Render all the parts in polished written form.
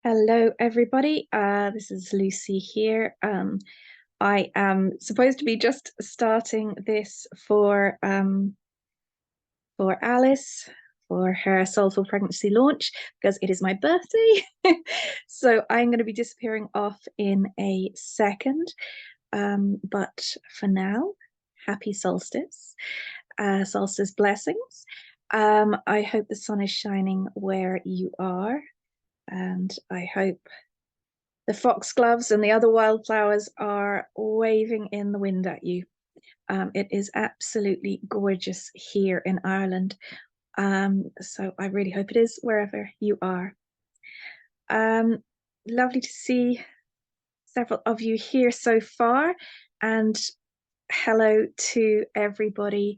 Hello, everybody. This is Lucy here. I am supposed to be just starting this for Alice for her Soulful Pregnancy launch because it is my birthday. So I'm going to be disappearing off in a second. But for now, happy solstice, solstice blessings. I hope the sun is shining where you are, and I hope the foxgloves and the other wildflowers are waving in the wind at you. It is absolutely gorgeous here in Ireland. So I really hope it is wherever you are. Um, Lovely to see several of you here so far. And hello to everybody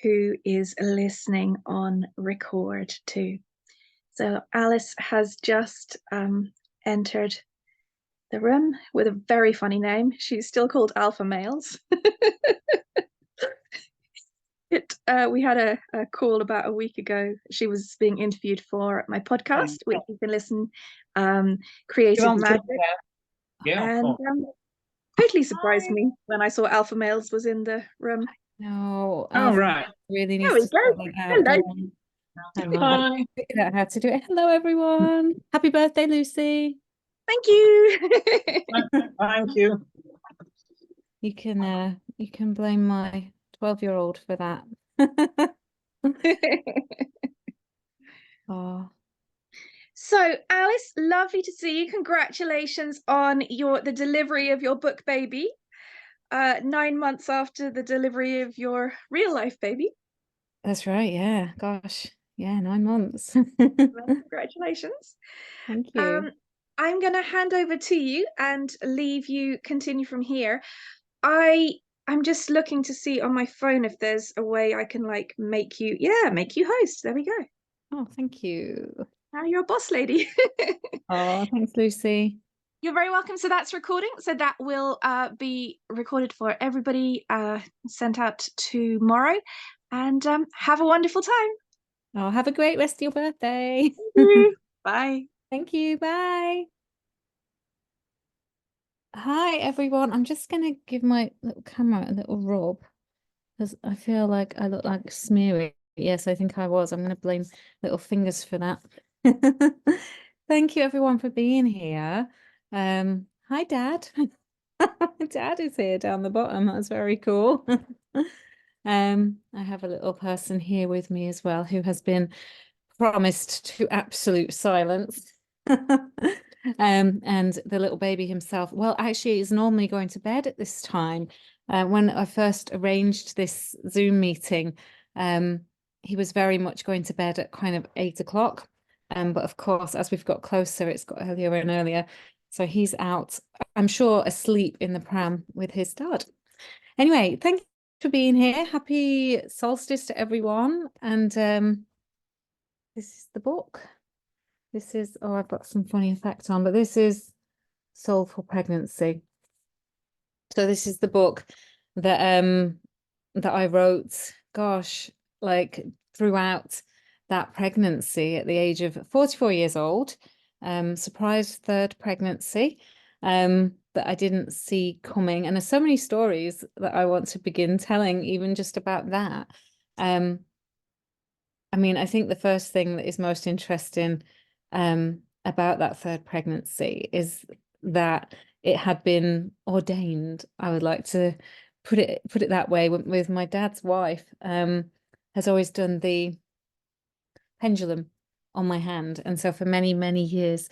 who is listening on record too. So Alice has just entered the room with a very funny name. She's still called Alpha Males. We had a call about a week ago. She was being interviewed for my podcast, which you can listen, Creative Magic. Yeah. And totally surprised me when I saw Alpha Males was in the room. No, Oh, right. really There needs we to go. sort that out. Hello. I figured out how to do it. Hello, everyone. Happy birthday, Lucy. Thank you. Thank you. You can blame my 12-year-old for that. Oh, So, Alice, lovely to see you. Congratulations on the delivery of your book baby. 9 months after the delivery of your real life baby. that's right. Yeah. Gosh. Yeah, 9 months. Congratulations. Thank you. I'm going to hand over to you and leave you continue from here. I'm just looking to see on my phone if there's a way I can make you host. There we go. Oh, thank you. Now you're a boss lady. Oh, thanks, Lucy. You're very welcome. So that's recording. So that will be recorded for everybody, sent out tomorrow. And have a wonderful time. Oh, have a great rest of your birthday. Bye. Thank you. Bye. Hi, everyone. I'm just going to give my little camera a little rub because I feel like I look like smeary. Yes, I think I was. I'm going to blame little fingers for that. Thank you, everyone, for being here. Hi, Dad. Dad is here down the bottom. That's very cool. I have a little person here with me as well who has been promised to absolute silence. And the little baby himself, well, actually, is normally going to bed at this time. When I first arranged this Zoom meeting, he was very much going to bed at kind of 8 o'clock. But of course, as we've got closer, it's got earlier and earlier. So he's out, I'm sure, asleep in the pram with his dad. Anyway, thank you for being here. Happy solstice to everyone. And this is the book. This is, oh, I've got some funny effects on, but this is Soulful Pregnancy. So this is the book that that I wrote, gosh, like throughout that pregnancy at the age of 44 years old. Surprise third pregnancy that I didn't see coming. And there's so many stories that I want to begin telling, even just about that. I mean, I think the first thing that is most interesting about that third pregnancy is that it had been ordained. I would like to put it that way with my dad's wife, has always done the pendulum on my hand. And so for many, many years,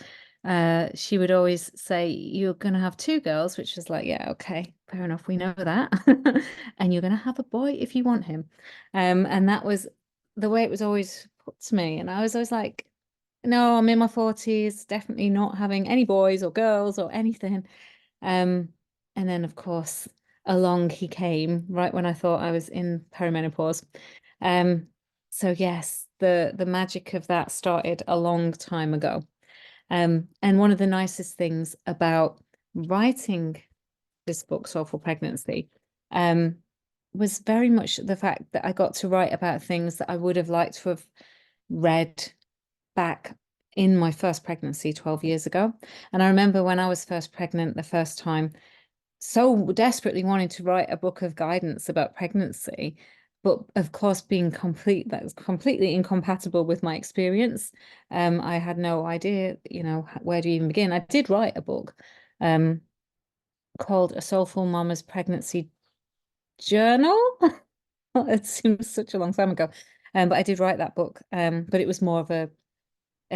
she would always say, you're going to have 2 girls, which was like, yeah, okay, fair enough. We know that. And you're going to have a boy if you want him. And that was the way it was always put to me. And I was always like, no, I'm in my 40s, definitely not having any boys or girls or anything. And then, of course, along he came right when I thought I was in perimenopause. So yes, the magic of that started a long time ago. And one of the nicest things about writing this book, Soulful Pregnancy, was very much the fact that I got to write about things that I would have liked to have read back in my first pregnancy 12 years ago. And I remember when I was first pregnant the first time, so desperately wanting to write a book of guidance about pregnancy, but of course that was completely incompatible with my experience. I had no idea, where to even begin. I did write a book called A Soulful Mama's Pregnancy Journal. It seems such a long time ago. But I did write that book. But it was more of a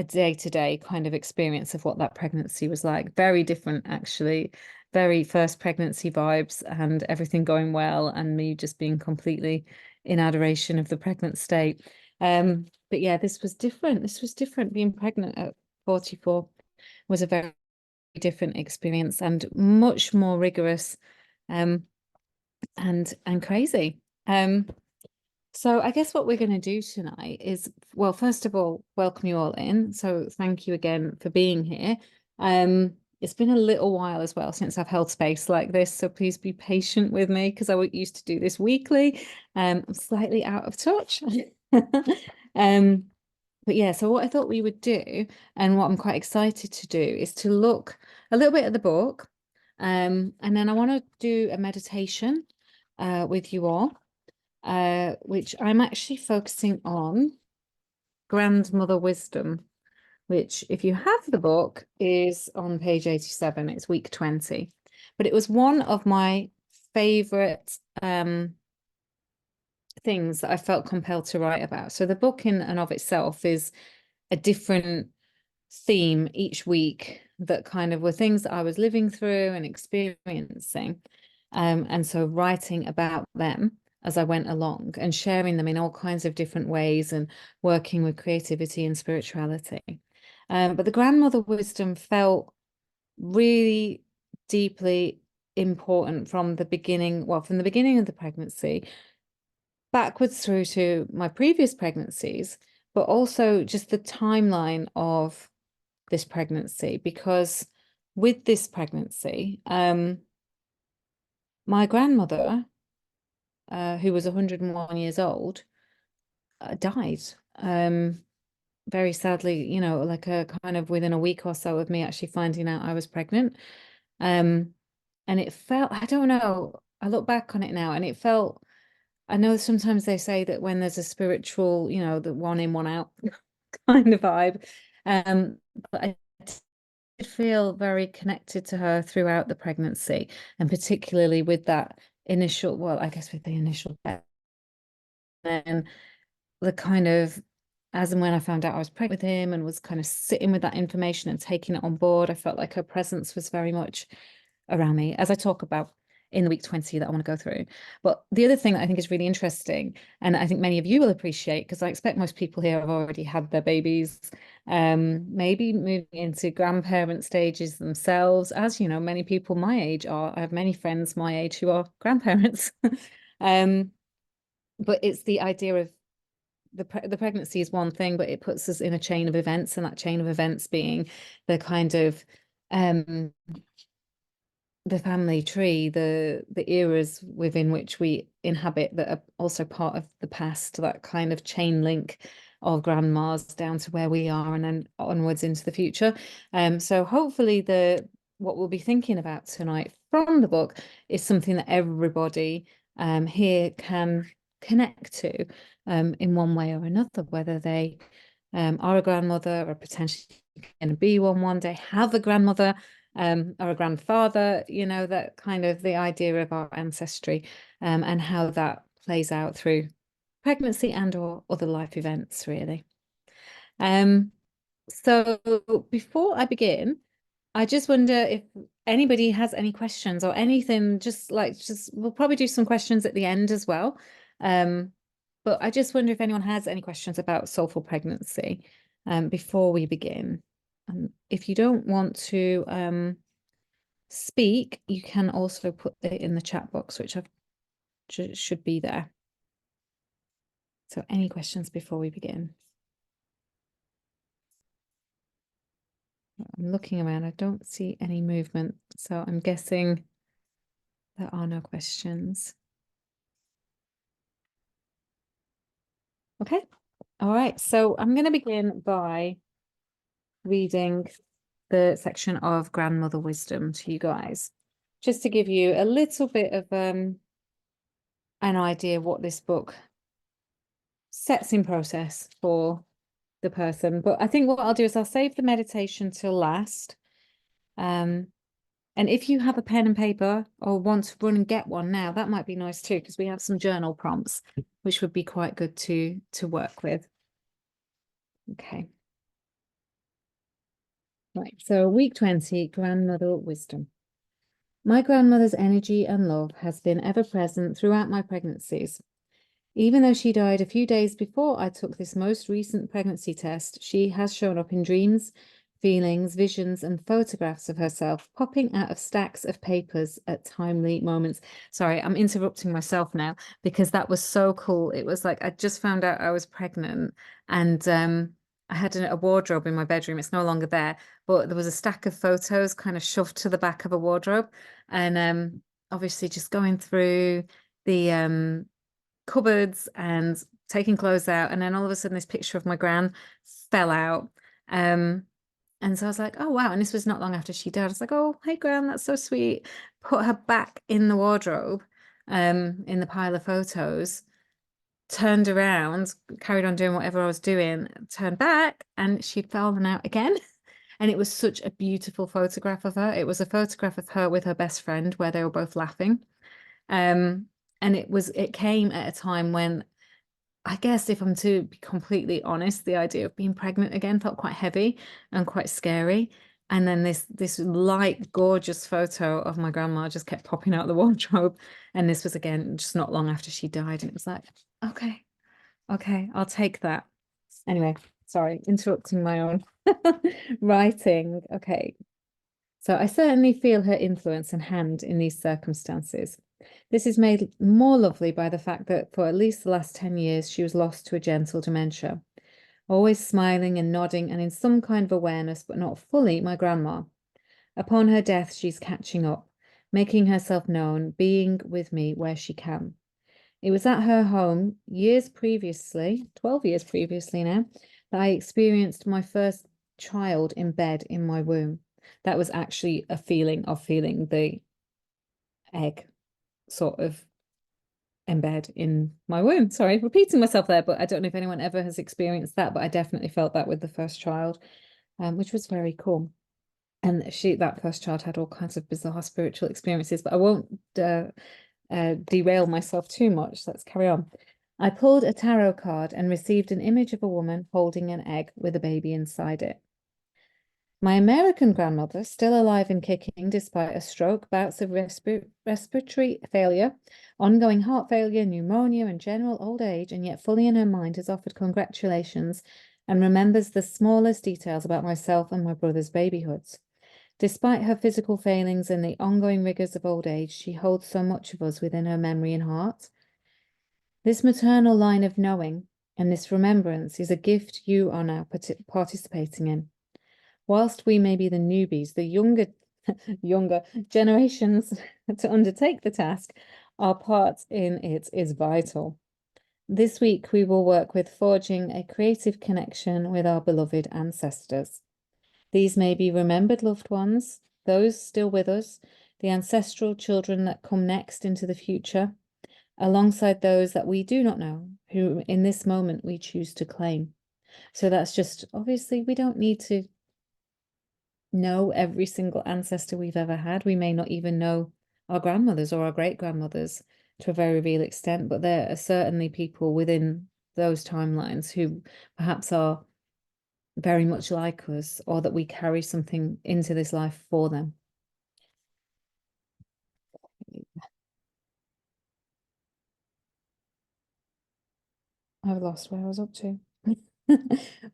day-to-day kind of experience of what that pregnancy was like. Very different, actually. Very first pregnancy vibes and everything going well, and me just being completely in adoration of the pregnant state. But yeah, this was different. This was different. Being pregnant at 44 was a very different experience and much more rigorous, and crazy. So I guess what we're going to do tonight is, well, first of all, welcome you all in. So thank you again for being here. It's been a little while as well since I've held space like this, so please be patient with me because I used to do this weekly. I'm slightly out of touch. But yeah, so what I thought we would do, and what I'm quite excited to do, is to look a little bit at the book, and then I want to do a meditation with you all, which I'm actually focusing on grandmother wisdom, which, if you have the book, is on page 87. It's week 20. But it was one of my favorite things that I felt compelled to write about. So the book in and of itself is a different theme each week that kind of were things that I was living through and experiencing. And so writing about them as I went along and sharing them in all kinds of different ways and working with creativity and spirituality. But the grandmother wisdom felt really deeply important from the beginning, from the beginning of the pregnancy, backwards through to my previous pregnancies, but also just the timeline of this pregnancy, because with this pregnancy, my grandmother, who was 101 years old, died. Very sadly, like a kind of within a week or so of me actually finding out I was pregnant. And it felt, I don't know, I look back on it now and it felt, I know sometimes they say that when there's a spiritual, the one in, one out kind of vibe. But I did feel very connected to her throughout the pregnancy, and particularly with that initial, I guess with the initial death. And the kind of, as and when I found out I was pregnant with him and was kind of sitting with that information and taking it on board, I felt like her presence was very much around me, as I talk about in the week 20 that I want to go through. But the other thing that I think is really interesting, and I think many of you will appreciate, because I expect most people here have already had their babies, maybe moving into grandparent stages themselves, as many people my age are. I have many friends my age who are grandparents. But it's the idea of the pregnancy is one thing, but it puts us in a chain of events, and that chain of events being the kind of the family tree, the eras within which we inhabit that are also part of the past, that kind of chain link of grandmas down to where we are and then onwards into the future. So hopefully what we'll be thinking about tonight from the book is something that everybody here can connect to in one way or another, whether they are a grandmother or potentially going to be one day, have a grandmother, or a grandfather, that kind of the idea of our ancestry, and how that plays out through pregnancy and or other life events, really. So before I begin, I just wonder if anybody has any questions or anything, just we'll probably do some questions at the end as well. But I just wonder if anyone has any questions about soulful pregnancy before we begin. If you don't want to speak, you can also put it in the chat box, which should be there. So any questions before we begin? I'm looking around, I don't see any movement, so I'm guessing there are no questions. Okay, all right, so I'm going to begin by reading the section of grandmother wisdom to you guys, just to give you a little bit of an idea what this book sets in process for the person. But I think what I'll do is I'll save the meditation till last. And if you have a pen and paper or want to run and get one now, that might be nice too, because we have some journal prompts, which would be quite good to work with. Okay. Right, so week 20, grandmother wisdom. My grandmother's energy and love has been ever present throughout my pregnancies. Even though she died a few days before I took this most recent pregnancy test, she has shown up in dreams, feelings, visions, and photographs of herself popping out of stacks of papers at timely moments. Sorry, I'm interrupting myself now because that was so cool. It was like I just found out I was pregnant, and I had a wardrobe in my bedroom. It's no longer there, but there was a stack of photos kind of shoved to the back of a wardrobe, and obviously just going through the cupboards and taking clothes out, and then all of a sudden this picture of my gran fell out, and so I was like, oh wow. And this was not long after she died. I was like, oh hey gran, that's so sweet. Put her back in the wardrobe, in the pile of photos, turned around, carried on doing whatever I was doing, turned back, and she'd fallen out again. And it was such a beautiful photograph of her. It was a photograph of her with her best friend where they were both laughing. And it came at a time when, I guess if I'm to be completely honest, the idea of being pregnant again felt quite heavy and quite scary. And then this light, gorgeous photo of my grandma just kept popping out of the wardrobe. And this was again just not long after she died. And it was like, okay, I'll take that. Anyway, sorry, interrupting my own writing. Okay. So I certainly feel her influence and hand in these circumstances. This is made more lovely by the fact that for at least the last 10 years, she was lost to a gentle dementia, always smiling and nodding and in some kind of awareness, but not fully my grandma. Upon her death, she's catching up, making herself known, being with me where she can. It was at her home years previously, 12 years previously now, that I experienced my first child in bed in my womb. That was actually a feeling of feeling the egg sort of embed in my womb. Sorry, repeating myself there, but I don't know if anyone ever has experienced that, but I definitely felt that with the first child, which was very cool. And that first child had all kinds of bizarre spiritual experiences, but I won't derail myself too much. Let's carry on. I pulled a tarot card and received an image of a woman holding an egg with a baby inside it. My American grandmother, still alive and kicking despite a stroke, bouts of respiratory failure, ongoing heart failure, pneumonia, and general old age, and yet fully in her mind has offered congratulations and remembers the smallest details about myself and my brother's babyhoods. Despite her physical failings and the ongoing rigors of old age, she holds so much of us within her memory and heart. This maternal line of knowing and this remembrance is a gift you are now participating in. Whilst we may be the newbies, the younger generations to undertake the task, our part in it is vital. This week, we will work with forging a creative connection with our beloved ancestors. These may be remembered loved ones, those still with us, the ancestral children that come next into the future, alongside those that we do not know, who in this moment we choose to claim. So that's just, obviously, we don't need to know every single ancestor we've ever had. We may not even know our grandmothers or our great-grandmothers to a very real extent, but there are certainly people within those timelines who perhaps are very much like us, or that we carry something into this life for them. I've lost where I was up to.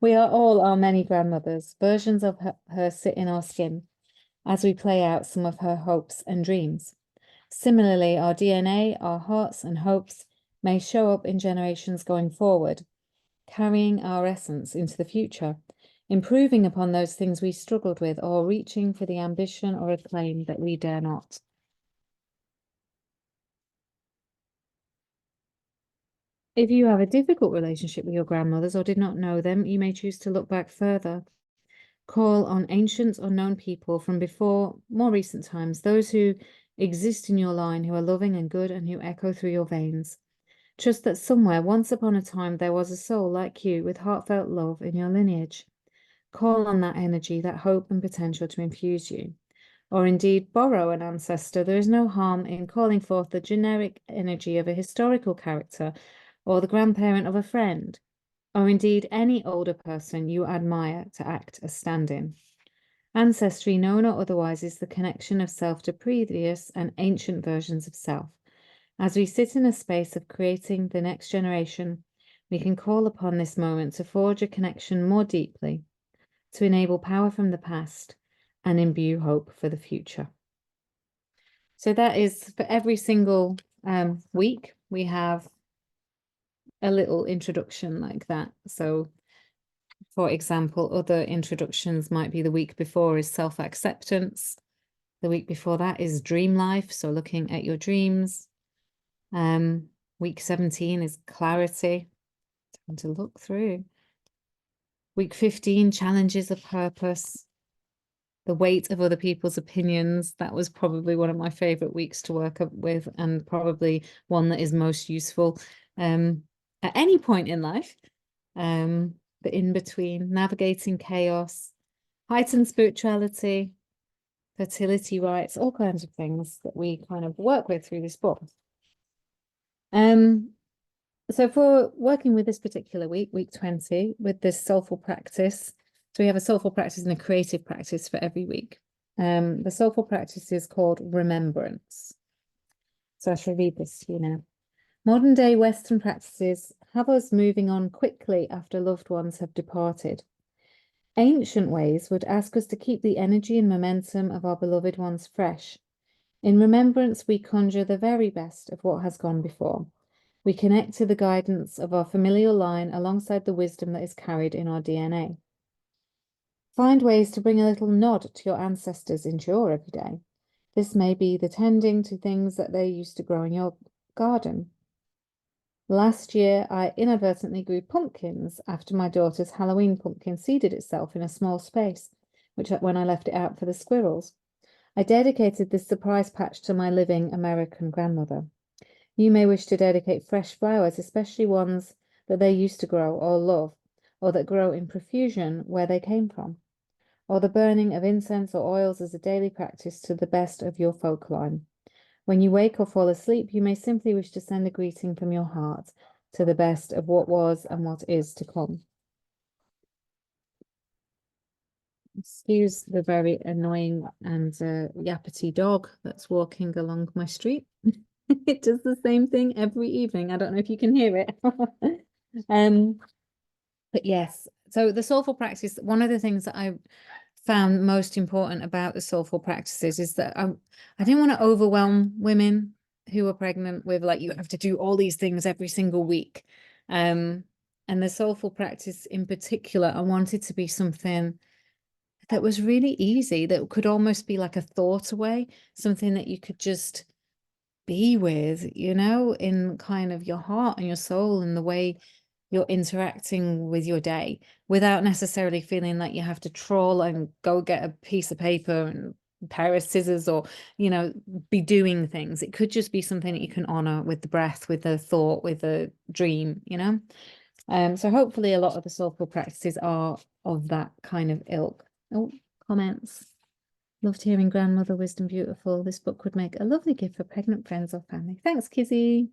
We are all our many grandmothers. Versions of her sit in our skin as we play out some of her hopes and dreams. Similarly, our DNA, our hearts and hopes may show up in generations going forward, carrying our essence into the future, improving upon those things we struggled with, or reaching for the ambition or acclaim that we dare not. If you have a difficult relationship with your grandmothers or did not know them, you may choose to look back further. Call on ancient or known people from before more recent times, those who exist in your line, who are loving and good and who echo through your veins. Trust that somewhere, once upon a time, there was a soul like you with heartfelt love in your lineage. Call on that energy, that hope and potential to infuse you. Or indeed borrow an ancestor. There is no harm in calling forth the generic energy of a historical character or the grandparent of a friend, or indeed any older person you admire to act as stand-in. Ancestry, known or otherwise, is the connection of self to previous and ancient versions of self. As we sit in a space of creating the next generation, we can call upon this moment to forge a connection more deeply, to enable power from the past and imbue hope for the future. So that is for every single week, we have a little introduction like that. So for example, other introductions might be the week before is self-acceptance. The week before that is dream life, so looking at your dreams. Week 17 is clarity. Time to look through. Week 15, challenges of purpose. The weight of other people's opinions. That was probably one of my favorite weeks to work up with, and probably one that is most useful at any point in life. The in between, navigating chaos, heightened spirituality, fertility rights, all kinds of things that we kind of work with through this book. So for working with this particular week, week 20, with this soulful practice, so we have a soulful practice and a creative practice for every week. The soulful practice is called remembrance. So I shall read this to you now. Modern day Western practices have us moving on quickly after loved ones have departed. Ancient ways would ask us to keep the energy and momentum of our beloved ones fresh. In remembrance, we conjure the very best of what has gone before. We connect to the guidance of our familial line alongside the wisdom that is carried in our DNA. Find ways to bring a little nod to your ancestors into your everyday. This may be the tending to things that they used to grow in your garden. Last year, I inadvertently grew pumpkins after my daughter's Halloween pumpkin seeded itself in a small space, when I left it out for the squirrels. I dedicated this surprise patch to my living American grandmother. You may wish to dedicate fresh flowers, especially ones that they used to grow or love, or that grow in profusion where they came from, or the burning of incense or oils as a daily practice to the best of your folk line. When you wake or fall asleep, you may simply wish to send a greeting from your heart to the best of what was and what is to come. Excuse the very annoying and yappity dog that's walking along my street. It does the same thing every evening. I don't know if you can hear it. But yes, so the soulful practice, one of the things that I found most important about the soulful practices is that I didn't want to overwhelm women who are pregnant with, like, you have to do all these things every single week. And the soulful practice in particular, I wanted to be something that was really easy, that could almost be like a thought away, something that you could just be with, you know, in kind of your heart and your soul and the way you're interacting with your day, without necessarily feeling like you have to trawl and go get a piece of paper and a pair of scissors, or, you know, be doing things. It could just be something that you can honor with the breath, with the thought, with the dream, you know. So hopefully a lot of the soulful practices are of that kind of ilk. Oh, comments. Loved hearing grandmother wisdom, beautiful. This book would make a lovely gift for pregnant friends or family. Thanks, Kizzy.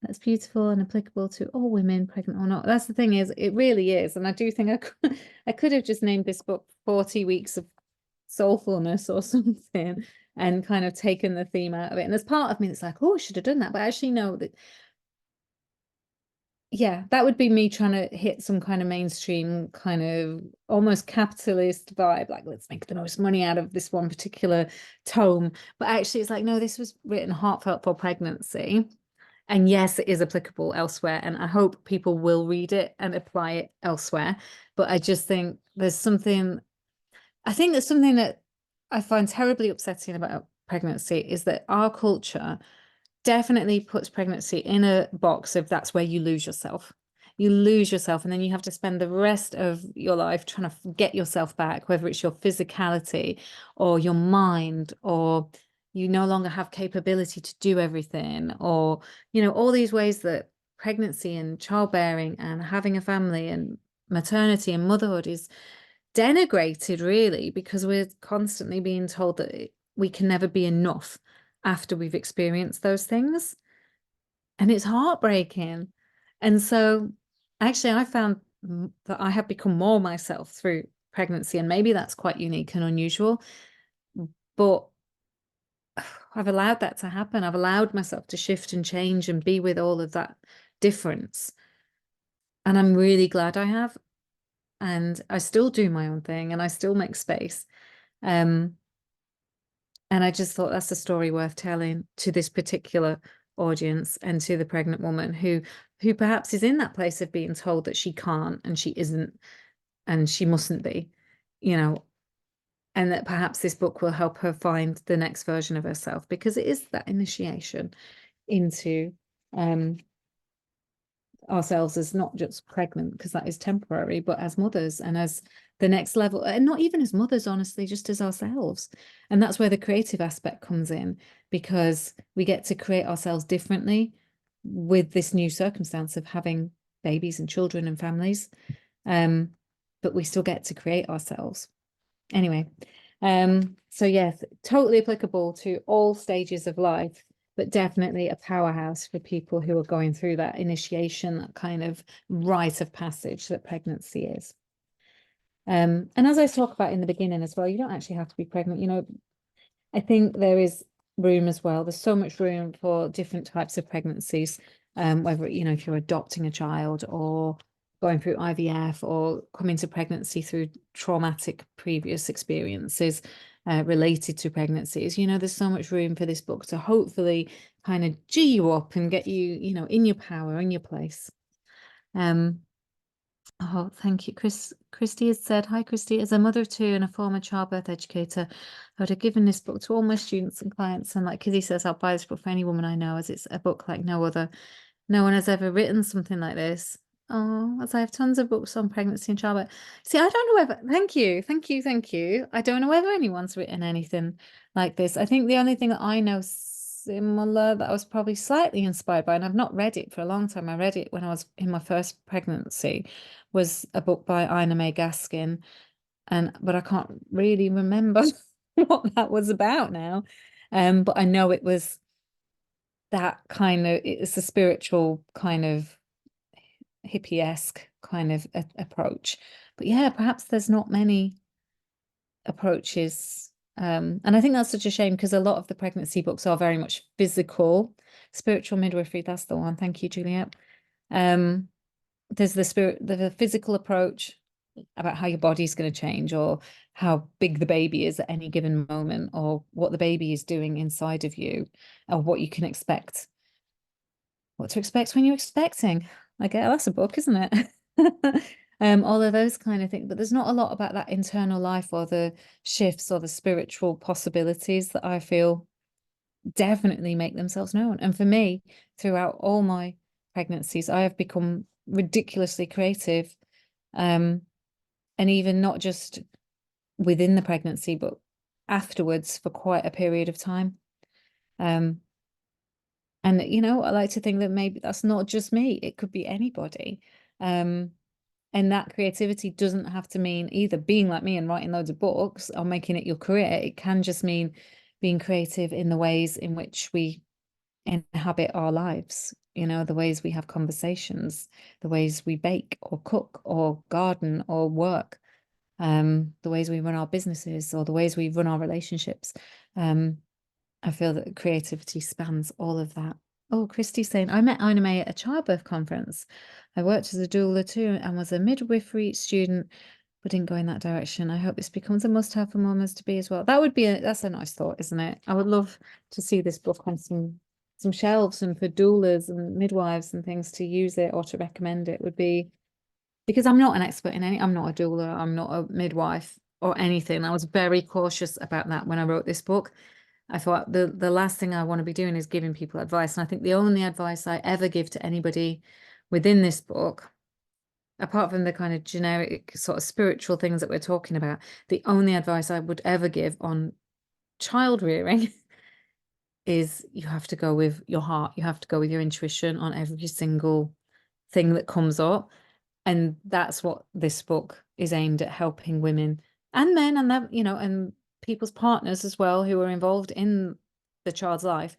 That's beautiful and applicable to all women, pregnant or not. That's the thing, is it really is. And I do think I could have just named this book 40 Weeks of Soulfulness or something, and kind of taken the theme out of it. And there's part of me that's like, oh, I should have done that. But I actually know that, yeah, that would be me trying to hit some kind of mainstream, kind of almost capitalist vibe, like, let's make the most money out of this one particular tome. But actually it's like, no, this was written heartfelt for pregnancy. And yes, it is applicable elsewhere, and I hope people will read it and apply it elsewhere. But I just think there's something that I find terribly upsetting about pregnancy, is that our culture definitely puts pregnancy in a box of that's where you lose yourself. you lose yourself, and then you have to spend the rest of your life trying to get yourself back, whether it's your physicality or your mind, or you no longer have capability to do everything, or, you know, all these ways that pregnancy and childbearing and having a family and maternity and motherhood is denigrated, really, because we're constantly being told that we can never be enough after we've experienced those things. And it's heartbreaking. And so actually I found that I have become more myself through pregnancy, and maybe that's quite unique and unusual, but I've allowed that to happen. I've allowed myself to shift and change and be with all of that difference. And I'm really glad I have. And I still do my own thing, and I still make space. And I just thought that's a story worth telling to this particular audience, and to the pregnant woman who perhaps is in that place of being told that she can't and she isn't and she mustn't be, you know, and that perhaps this book will help her find the next version of herself, because it is that initiation into ourselves as not just pregnant, because that is temporary, but as mothers, and as the next level, and not even as mothers, honestly, just as ourselves. And that's where the creative aspect comes in, because we get to create ourselves differently with this new circumstance of having babies and children and families, but we still get to create ourselves anyway. So yes, totally applicable to all stages of life, but definitely a powerhouse for people who are going through that initiation, that kind of rite of passage that pregnancy is. And as I talk about in the beginning as well, you don't actually have to be pregnant. You know, I think there is room as well. There's so much room for different types of pregnancies, whether, you know, if you're adopting a child or going through IVF or coming to pregnancy through traumatic previous experiences related to pregnancies. You know, there's so much room for this book to hopefully kind of G you up and get you, you know, in your power, in your place. Oh, thank you. Christy has said, hi, Christy. As a mother of two and a former childbirth educator, I would have given this book to all my students and clients. And like Kizzy says, I'll buy this book for any woman I know, as it's a book like no other. No one has ever written something like this. Oh, as I have tons of books on pregnancy and childbirth. See, I don't know whether, thank you. I don't know whether anyone's written anything like this. I think the only thing that I know similar that I was probably slightly inspired by, and I've not read it for a long time, I read it when I was in my first pregnancy, was a book by Ina May Gaskin, but I can't really remember what that was about now. But I know it was that kind of, it's a spiritual kind of hippie-esque kind of approach. But yeah, perhaps there's not many approaches. And I think that's such a shame, because a lot of the pregnancy books are very much physical. Spiritual midwifery, that's the one. Thank you, Juliet. There's the physical approach about how your body's going to change, or how big the baby is at any given moment, or what the baby is doing inside of you, or what you can expect, what to expect when you're expecting. I guess that's a book, isn't it? All of those kind of things. But there's not a lot about that internal life, or the shifts, or the spiritual possibilities that I feel definitely make themselves known. And for me, throughout all my pregnancies, I have become ridiculously creative. And even not just within the pregnancy, but afterwards for quite a period of time. And, you know, I like to think that maybe that's not just me. It could be anybody. And that creativity doesn't have to mean either being like me and writing loads of books or making it your career. It can just mean being creative in the ways in which we inhabit our lives, you know, the ways we have conversations, the ways we bake or cook or garden or work, the ways we run our businesses, or the ways we run our relationships. I feel that creativity spans all of that. Oh, Christy's saying, I met Ina May at a childbirth conference. I worked as a doula too and was a midwifery student, but didn't go in that direction. I hope this becomes a must-have for mamas to be as well. That would be that's a nice thought, isn't it? I would love to see this book on some shelves, and for doulas and midwives and things to use it or to recommend it would be, because I'm not an expert in I'm not a doula, I'm not a midwife or anything. I was very cautious about that when I wrote this book. I thought the last thing I want to be doing is giving people advice. And I think the only advice I ever give to anybody within this book apart from the kind of generic sort of spiritual things that we're talking about, the only advice I would ever give on child rearing is you have to go with your heart. You have to go with your intuition on every single thing that comes up. And that's what this book is aimed at, helping women and men and that, and people's partners as well who are involved in the child's life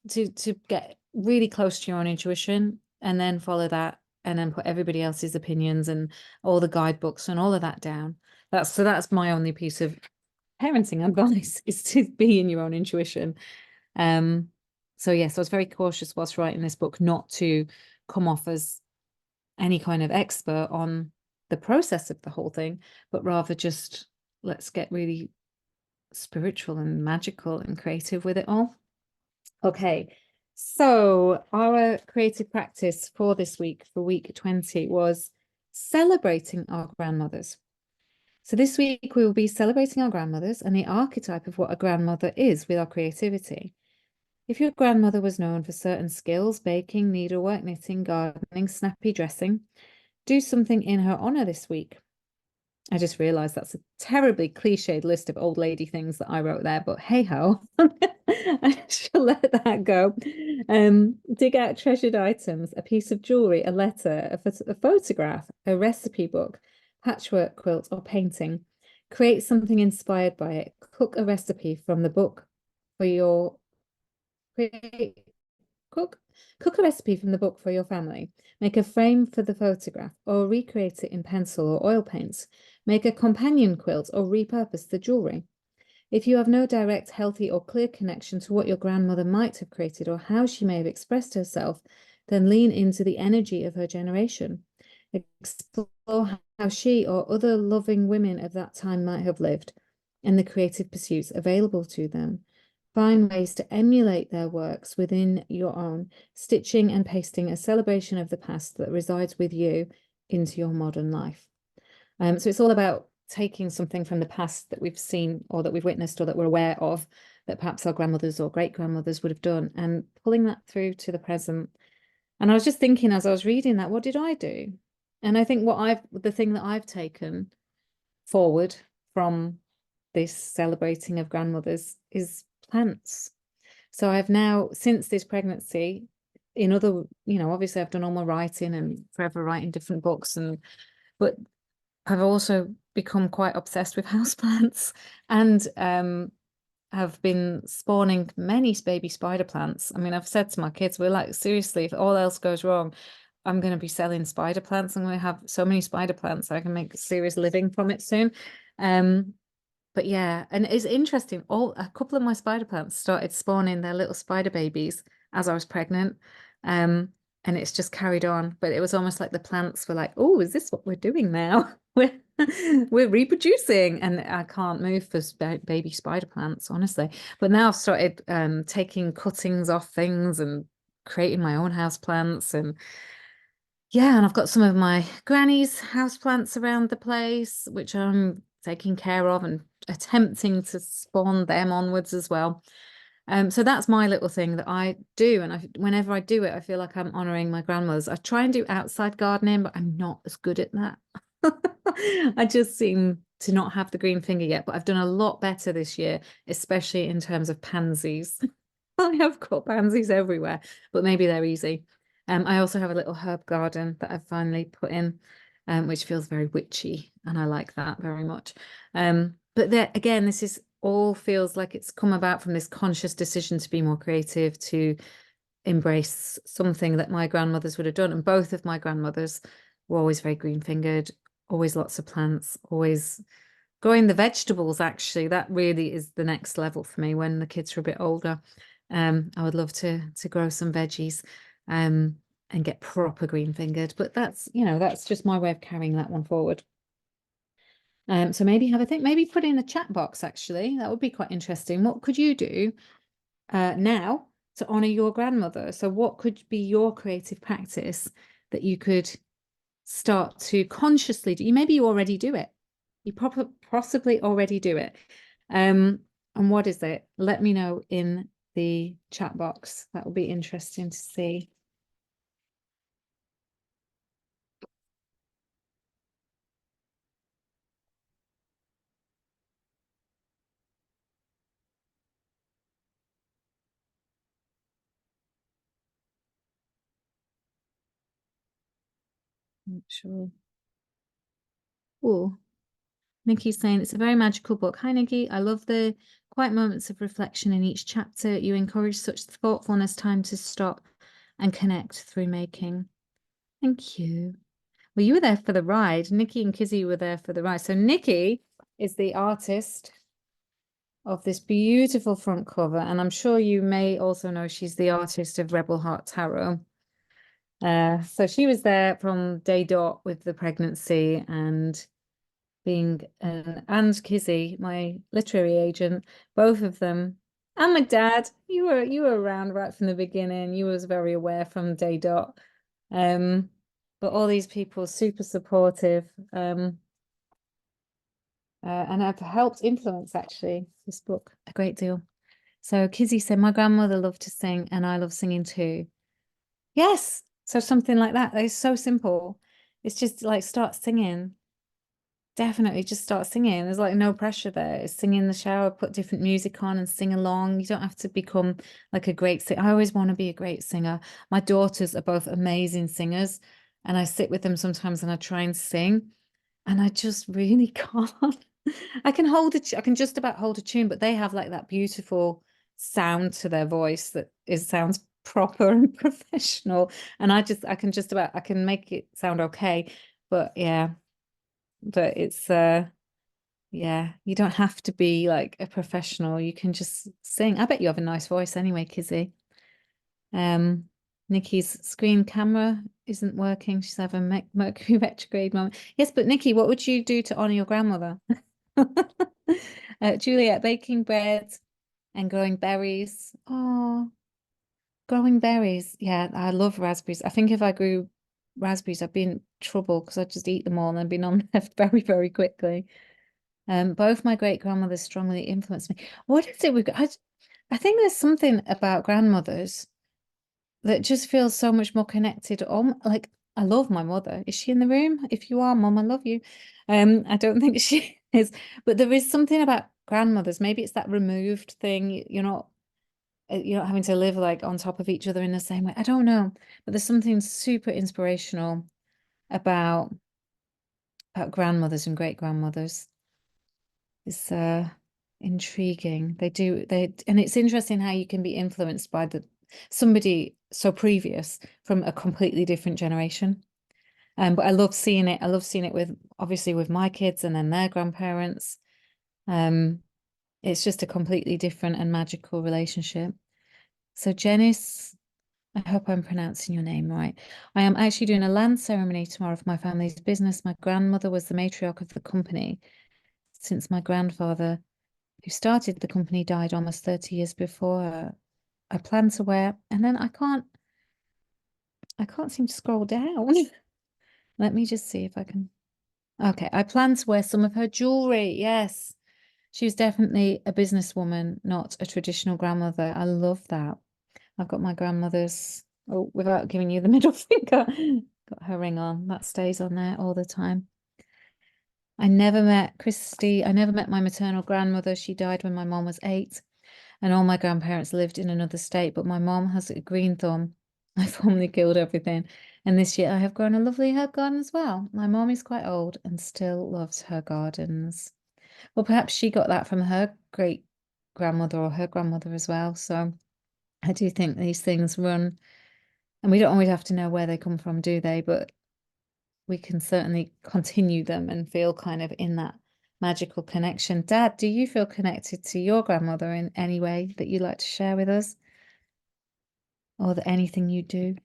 to get really close to your own intuition and then follow that and then put everybody else's opinions and all the guidebooks and all of that down. That's my only piece of parenting advice, is to be in your own intuition. So yes, I was very cautious whilst writing this book not to come off as any kind of expert on the process of the whole thing, but rather just let's get really spiritual and magical and creative with it all. Okay, so our creative practice for this week, for week 20, was celebrating our grandmothers. So this week we will be celebrating our grandmothers and the archetype of what a grandmother is with our creativity. If your grandmother was known for certain skills, baking, needlework, knitting, gardening, snappy dressing, do something in her honor this week. I just realized that's a terribly cliched list of old lady things that I wrote there, but hey ho, I shall let that go. Dig out treasured items, a piece of jewelry, a letter, a photograph, a recipe book, patchwork quilt, or painting. Create something inspired by it. Cook a recipe from the book for your cook a recipe from the book for your family. Make a frame for the photograph or recreate it in pencil or oil paints. Make a companion quilt or repurpose the jewelry. If you have no direct, healthy, or clear connection to what your grandmother might have created or how she may have expressed herself, then lean into the energy of her generation. Explore how she or other loving women of that time might have lived and the creative pursuits available to them. Find ways to emulate their works within your own, stitching and pasting a celebration of the past that resides with you into your modern life. So it's all about taking something from the past that we've seen or that we've witnessed or that we're aware of that perhaps our grandmothers or great-grandmothers would have done and pulling that through to the present. And I was just thinking as I was reading that, what did I do? And I think the thing that I've taken forward from this celebrating of grandmothers is plants. So I've now, since this pregnancy, in other, obviously I've done all my writing and forever writing different books, but I've also become quite obsessed with houseplants and have been spawning many baby spider plants. I mean, I've said to my kids, we're like, seriously, if all else goes wrong, I'm going to be selling spider plants. I'm going to have so many spider plants I can make a serious living from it soon. But yeah, and it's interesting. A couple of my spider plants started spawning their little spider babies as I was pregnant. And it's just carried on. But it was almost like the plants were like, oh, is this what we're doing now? We're reproducing, and I can't move for baby spider plants, honestly. But now I've started taking cuttings off things and creating my own house plants, and yeah, and I've got some of my granny's house plants around the place, which I'm taking care of and attempting to spawn them onwards as well. So that's my little thing that I do, and whenever I do it, I feel like I'm honoring my grandmothers. I try and do outside gardening, but I'm not as good at that. I just seem to not have the green finger yet, but I've done a lot better this year, especially in terms of pansies. I have got pansies everywhere, but maybe they're easy. I also have a little herb garden that I've finally put in, which feels very witchy, and I like that very much. But there again, this is all feels like it's come about from this conscious decision to be more creative, to embrace something that my grandmothers would have done. And both of my grandmothers were always very green-fingered, always lots of plants, always growing the vegetables. Actually, that really is the next level for me when the kids are a bit older. I would love to grow some veggies and get proper green-fingered, but that's just my way of carrying that one forward. So maybe have a think, maybe put in a chat box, actually. That would be quite interesting. What could you do now to honor your grandmother? So what could be your creative practice that you could start to consciously do? Maybe you already do it. You possibly already do it. And what is it? Let me know in the chat box. That will be interesting to see. Not sure. Oh, Nikki's saying it's a very magical book. Hi, Nikki. I love the quiet moments of reflection in each chapter. You encourage such thoughtfulness, time to stop and connect through making. Thank you. Well, you were there for the ride. Nikki and Kizzy were there for the ride. So Nikki is the artist of this beautiful front cover. And I'm sure you may also know she's the artist of Rebel Heart Tarot. So she was there from day dot with the pregnancy and being and Kizzy, my literary agent, both of them, and my dad. You were around right from the beginning. You was very aware from day dot. But all these people super supportive. And have helped influence actually this book a great deal. So Kizzy said, my grandmother loved to sing and I love singing too. Yes. So something like that. It's so simple. It's just like start singing. Definitely just start singing. There's like no pressure there. It's sing in the shower, put different music on and sing along. You don't have to become like a great singer. I always want to be a great singer. My daughters are both amazing singers and I sit with them sometimes and I try and sing and I just really can't. I can just about hold a tune, but they have like that beautiful sound to their voice that sounds proper and professional. And I can make it sound okay. But yeah, but it's yeah, you don't have to be like a professional. You can just sing. I bet you have a nice voice anyway, Kizzy. Nikki's screen camera isn't working. She's having a Mercury retrograde moment. Yes, but Nikki, what would you do to honor your grandmother? Juliet, baking bread and growing berries. Oh, growing berries. Yeah, I love raspberries. I think if I grew raspberries, I'd be in trouble because I'd just eat them all and I'd be on left very, very quickly. Both my great grandmothers strongly influenced me. What is it I think there's something about grandmothers that just feels so much more connected. Like I love my mother. Is she in the room? If you are, Mom, I love you. I don't think she is, but there is something about grandmothers. Maybe it's that removed thing. You're not having to live like on top of each other in the same way. I don't know, but there's something super inspirational about grandmothers and great grandmothers. It's intriguing. And it's interesting how you can be influenced by somebody so previous from a completely different generation. But I love seeing it. I love seeing it with obviously with my kids and then their grandparents. It's just a completely different and magical relationship. So Janice, I hope I'm pronouncing your name right. I am actually doing a land ceremony tomorrow for my family's business. My grandmother was the matriarch of the company since my grandfather, who started the company, died almost 30 years before. I plan to wear, and then I can't seem to scroll down. Let me just see if I can. Okay, I plan to wear some of her jewelry. Yes, she was definitely a businesswoman, not a traditional grandmother. I love that. I've got my grandmother's, oh, without giving you the middle finger, got her ring on. That stays on there all the time. I never met my maternal grandmother. She died when my mom was 8. And all my grandparents lived in another state, but my mom has a green thumb. I formally killed everything. And this year I have grown a lovely herb garden as well. My mom is quite old and still loves her gardens. Well, perhaps she got that from her great grandmother or her grandmother as well. So I do think these things run, and we don't always have to know where they come from, do they? But we can certainly continue them and feel kind of in that magical connection. Dad, do you feel connected to your grandmother in any way that you'd like to share with us? Or anything you do?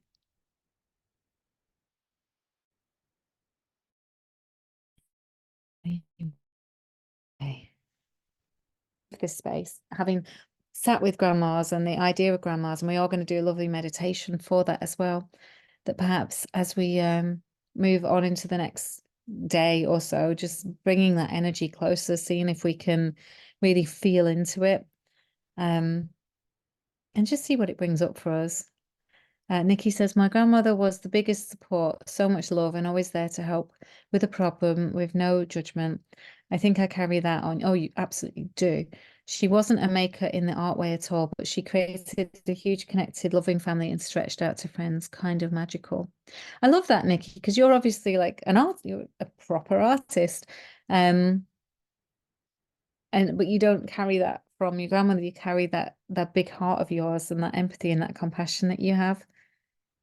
Okay. This space, having sat with grandmas and the idea of grandmas, and we are going to do a lovely meditation for that as well, that perhaps as we move on into the next day or so, just bringing that energy closer, seeing if we can really feel into it, and just see what it brings up for us. Nikki says, my grandmother was the biggest support, so much love and always there to help with a problem with no judgment. I think I carry that on. Oh, you absolutely do. She wasn't a maker in the art way at all, but she created a huge, connected, loving family and stretched out to friends, kind of magical. I love that, Nikki, because you're obviously like you're a proper artist. But you don't carry that from your grandmother. You carry that big heart of yours and that empathy and that compassion that you have.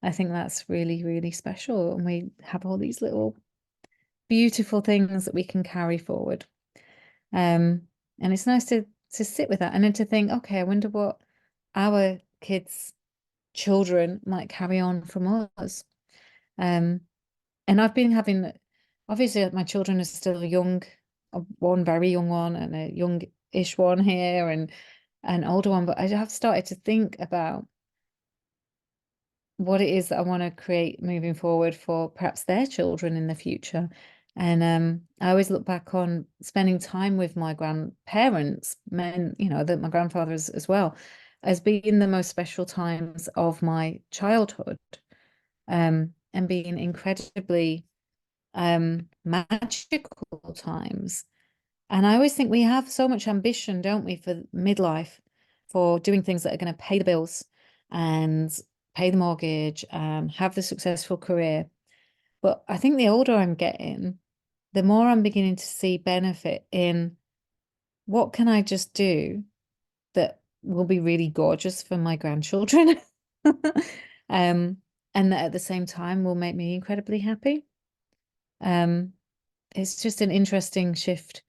I think that's really, really special. And we have all these little beautiful things that we can carry forward. And it's nice to sit with that and then to think, okay, I wonder what our kids' children might carry on from us. And I've been having, obviously, my children are still young, one very young one and a young-ish one here and an older one, but I have started to think about what it is that I want to create moving forward for perhaps their children in the future. And I always look back on spending time with my grandparents, men, that my grandfather as well, as being the most special times of my childhood, and being incredibly magical times. And I always think we have so much ambition, don't we, for midlife, for doing things that are going to pay the bills and pay the mortgage and have the successful career. But I think the older I'm getting, the more I'm beginning to see benefit in what can I just do that will be really gorgeous for my grandchildren. And that at the same time will make me incredibly happy. It's just an interesting shift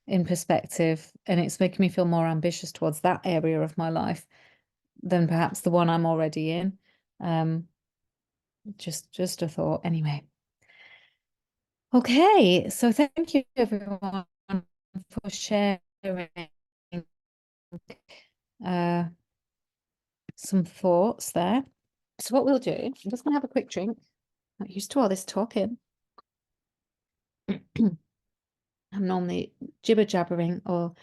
in perspective, and it's making me feel more ambitious towards that area of my life than perhaps the one I'm already in. Just a thought anyway. Okay, so thank you everyone for sharing some thoughts there. So what we'll do, I'm just gonna have a quick drink. Not used to all this talking. I'm normally jibber jabbering or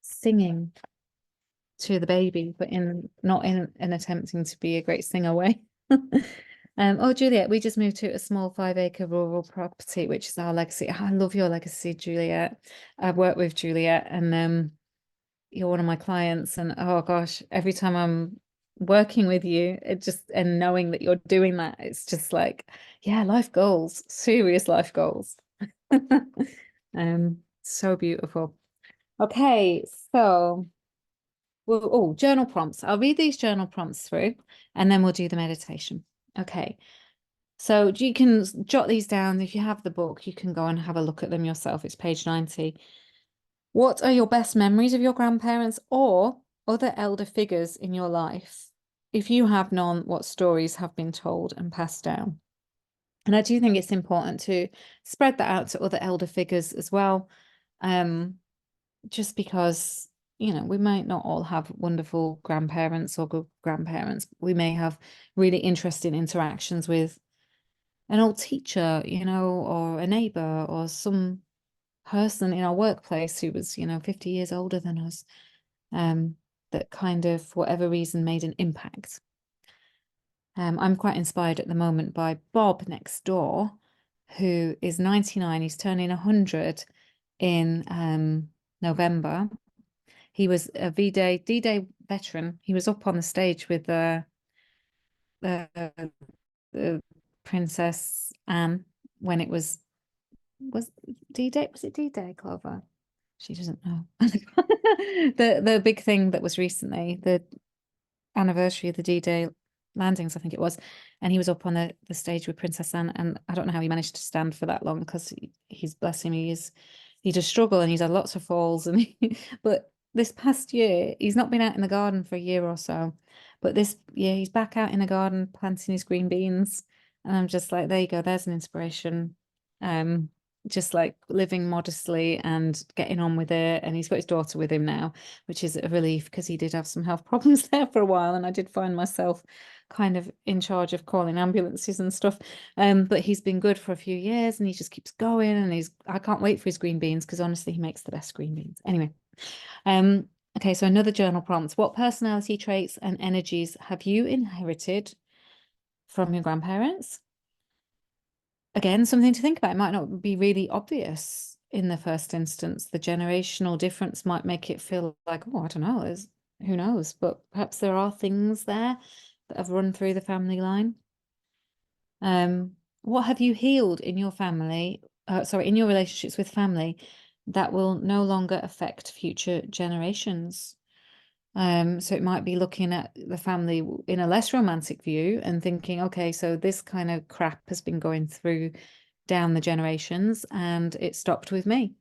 singing to the baby, but not in an attempting to be a great singer way. Oh, Juliet, we just moved to a small 5-acre rural property, which is our legacy. I love your legacy, Juliet. I've worked with Juliet, and you're one of my clients. And oh gosh, every time I'm working with you, and knowing that you're doing that, it's just like, yeah, life goals, serious life goals. So beautiful. Okay, so journal prompts. I'll read these journal prompts through and then we'll do the meditation. Okay. So you can jot these down. If you have the book, you can go and have a look at them yourself. It's page 90. What are your best memories of your grandparents or other elder figures in your life? If you have none, what stories have been told and passed down? And I do think it's important to spread that out to other elder figures as well. Just because, we might not all have wonderful grandparents or good grandparents. We may have really interesting interactions with an old teacher, or a neighbor or some person in our workplace who was, 50 years older than us, that kind of, for whatever reason, made an impact. I'm quite inspired at the moment by Bob next door, who is 99. He's turning 100 in November. He was a D-Day veteran. He was up on the stage with the Princess Anne when it was D-Day. Was it D-Day, Clover? She doesn't know. The big thing that was recently, the anniversary of the D-Day landings, I think it was, and he was up on the stage with Princess Anne, and I don't know how he managed to stand for that long because he's, bless him, he does struggle and he's had lots of falls, and but this past year he's not been out in the garden for a year or so, but this year he's back out in the garden planting his green beans, and I'm just like, there you go, there's an inspiration. Just like living modestly and getting on with it. And he's got his daughter with him now, which is a relief because he did have some health problems there for a while, and I did find myself kind of in charge of calling ambulances and stuff. But he's been good for a few years and he just keeps going, and I can't wait for his green beans because honestly he makes the best green beans. Anyway, okay, so another journal prompt. What personality traits and energies have you inherited from your grandparents? Again, something to think about. It might not be really obvious. in the first instance. The generational difference might make it feel like, oh, I don't know, who knows? But perhaps there are things there that have run through the family line. What have you healed in your family, in your relationships with family that will no longer affect future generations? So it might be looking at the family in a less romantic view and thinking, okay, so this kind of crap has been going through down the generations and it stopped with me,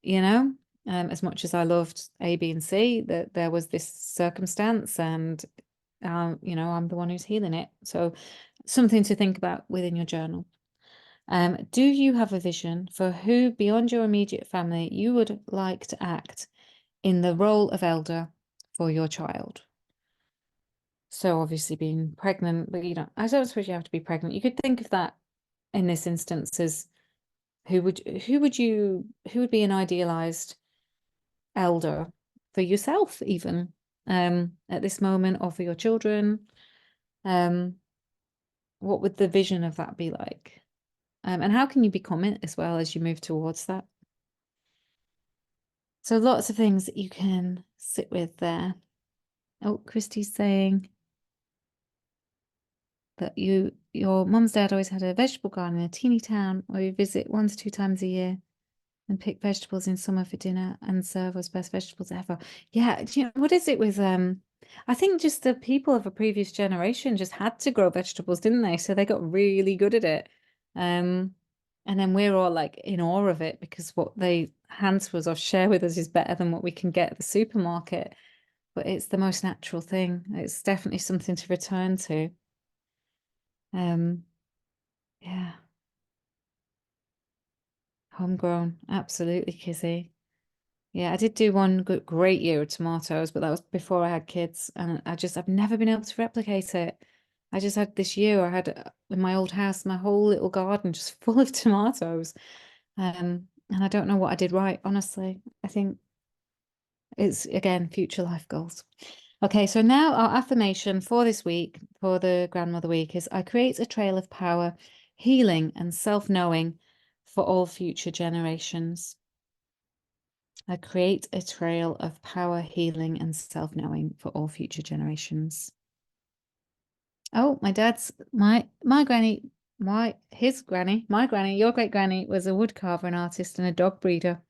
you know? As much as I loved A, B, and C, that there was this circumstance and, you know, I'm the one who's healing it. So something to think about within your journal. Do you have a vision for who beyond your immediate family you would like to act in the role of elder for your child? So obviously being pregnant, but you don't, I don't suppose you have to be pregnant. You could think of that in this instance as who would be an idealized elder for yourself, even at this moment, or for your children. What would the vision of that be like? And how can you become it as well as you move towards that? So lots of things that you can sit with there. Oh, Christy's saying that your mum's dad always had a vegetable garden in a teeny town where we visit 1 to 2 times a year and pick vegetables in summer for dinner and serve us best vegetables ever. Yeah, do you know what is it with I think just the people of a previous generation just had to grow vegetables, didn't they? So they got really good at it. And then we're all like in awe of it because what they hand to us or share with us is better than what we can get at the supermarket. But it's the most natural thing. It's definitely something to return to. Yeah. Homegrown, absolutely, Kizzy. Yeah, I did do one great year of tomatoes, but that was before I had kids, and I've never been able to replicate it. I just had this year, I had in my old house, my whole little garden just full of tomatoes. And I don't know what I did right, honestly. I think it's, again, future life goals. Okay, so now our affirmation for this week, for the Grandmother Week, is I create a trail of power, healing, and self-knowing for all future generations. I create a trail of power, healing, and self-knowing for all future generations. Oh, my granny, your great granny was a woodcarver, an artist, and a dog breeder.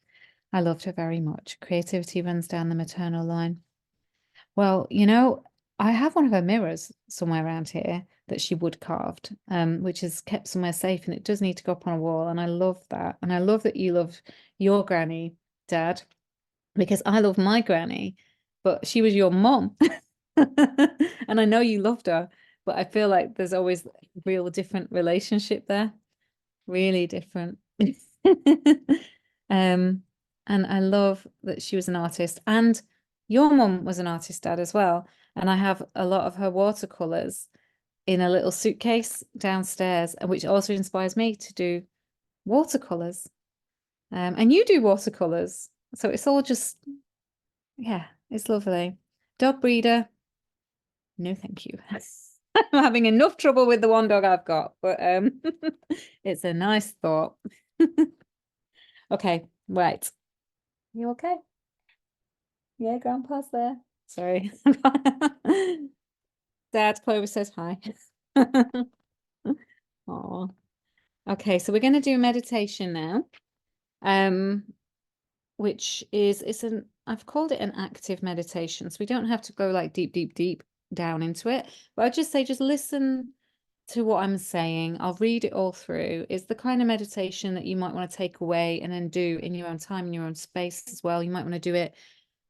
I loved her very much. Creativity runs down the maternal line. Well, you know, I have one of her mirrors somewhere around here that she wood carved, which is kept somewhere safe, and it does need to go up on a wall. And I love that. And I love that you love your granny, Dad, because I love my granny, but she was your mom. And I know you loved her, but I feel like there's always a real different relationship there. Really different. And I love that she was an artist, and your mum was an artist, Dad, as well. And I have a lot of her watercolors in a little suitcase downstairs, which also inspires me to do watercolors. And you do watercolors, so it's all just, yeah, it's lovely. Dog breeder, no, thank you. I'm having enough trouble with the one dog I've got, but it's a nice thought. Okay, right. You okay? Yeah, Grandpa's there. Sorry. Dad, Clover says hi. Oh. Okay, so we're going to do meditation now. Which is I've called it an active meditation. So we don't have to go like deep down into it. But I'd just say just listen to what I'm saying. I'll read it all through. It's the kind of meditation that you might want to take away and then do in your own time, in your own space as well. You might want to do it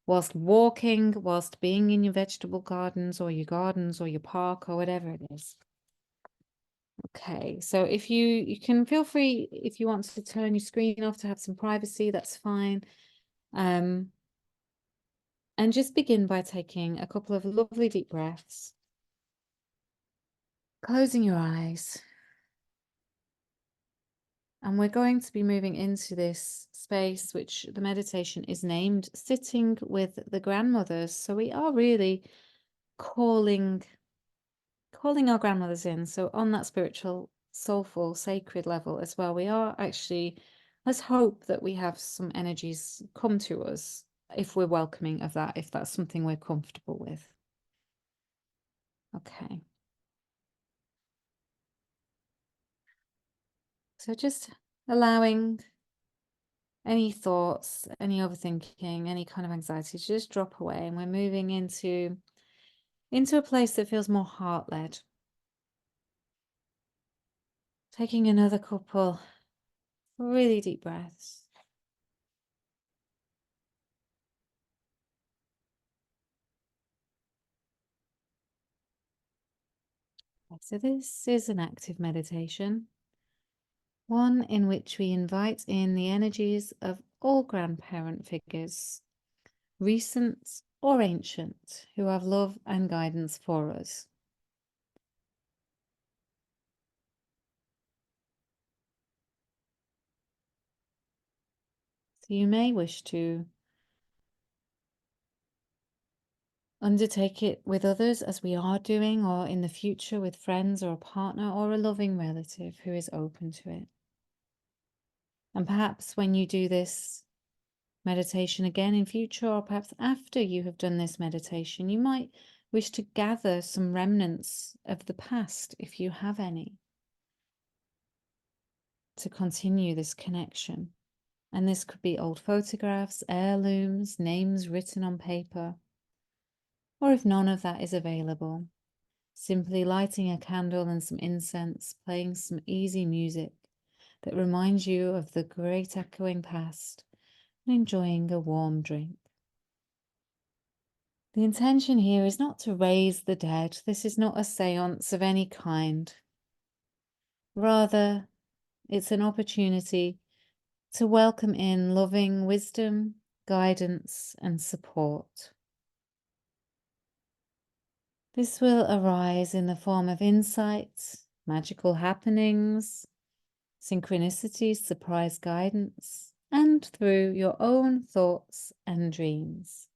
whilst walking, whilst being in your vegetable gardens or your park or whatever it is. Okay, so if you can feel free, if you want to turn your screen off to have some privacy, that's fine. And just begin by taking a couple of lovely deep breaths, closing your eyes. And we're going to be moving into this space, which the meditation is named Sitting with the Grandmothers. So we are really calling our grandmothers in. So on that spiritual, soulful, sacred level as well, we are actually let's hope that we have some energies come to us if we're welcoming of that, if that's something we're comfortable with. Okay. So just allowing any thoughts, any overthinking, any kind of anxiety to just drop away, and we're moving into a place that feels more heart-led. Taking another couple really deep breaths. So this is an active meditation, one in which we invite in the energies of all grandparent figures, recent or ancient, who have love and guidance for us. So you may wish to undertake it with others, as we are doing, or in the future with friends or a partner or a loving relative who is open to it. And perhaps when you do this meditation again in future, or perhaps after you have done this meditation, you might wish to gather some remnants of the past, if you have any, to continue this connection. And this could be old photographs, heirlooms, names written on paper, or if none of that is available, simply lighting a candle and some incense, playing some easy music that reminds you of the great echoing past, and enjoying a warm drink. The intention here is not to raise the dead. This is not a seance of any kind. Rather, it's an opportunity to welcome in loving wisdom, guidance, and support. This will arise in the form of insights, magical happenings, synchronicities, surprise guidance, and through your own thoughts and dreams.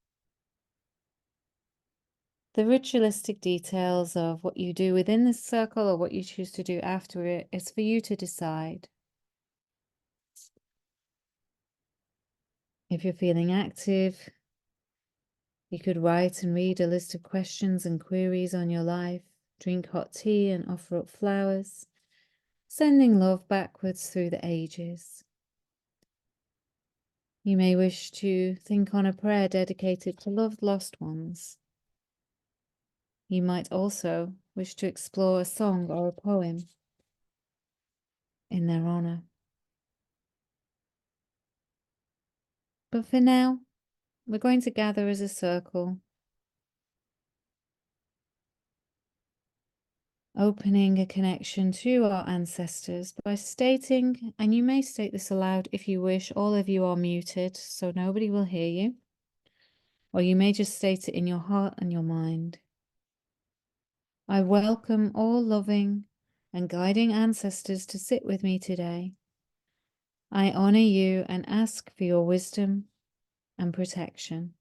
The ritualistic details of what you do within this circle or what you choose to do after it is for you to decide. If you're feeling active, you could write and read a list of questions and queries on your life, drink hot tea and offer up flowers, sending love backwards through the ages. You may wish to think on a prayer dedicated to loved lost ones. You might also wish to explore a song or a poem in their honor. But for now, we're going to gather as a circle, opening a connection to our ancestors by stating, and you may state this aloud if you wish, all of you are muted so nobody will hear you, or you may just state it in your heart and your mind. I welcome all loving and guiding ancestors to sit with me today. I honor you and ask for your wisdom and protection.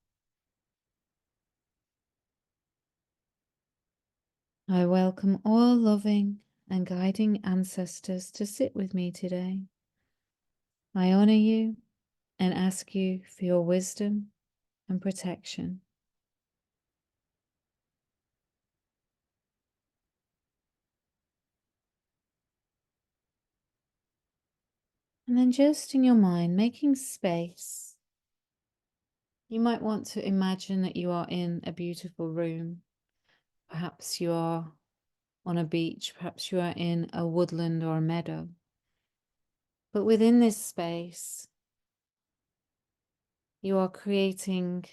I welcome all loving and guiding ancestors to sit with me today. I honor you and ask you for your wisdom and protection. And then just in your mind, making space, you might want to imagine that you are in a beautiful room. Perhaps you are on a beach, perhaps you are in a woodland or a meadow. But within this space, you are creating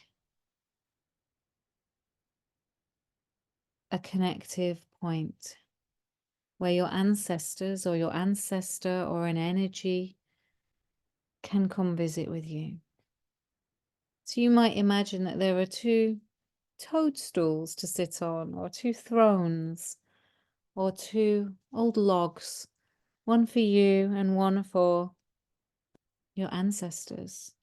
a connective point where your ancestors or your ancestor or an energy can come visit with you. So you might imagine that there are two toadstools to sit on, or two thrones, or two old logs, one for you and one for your ancestors.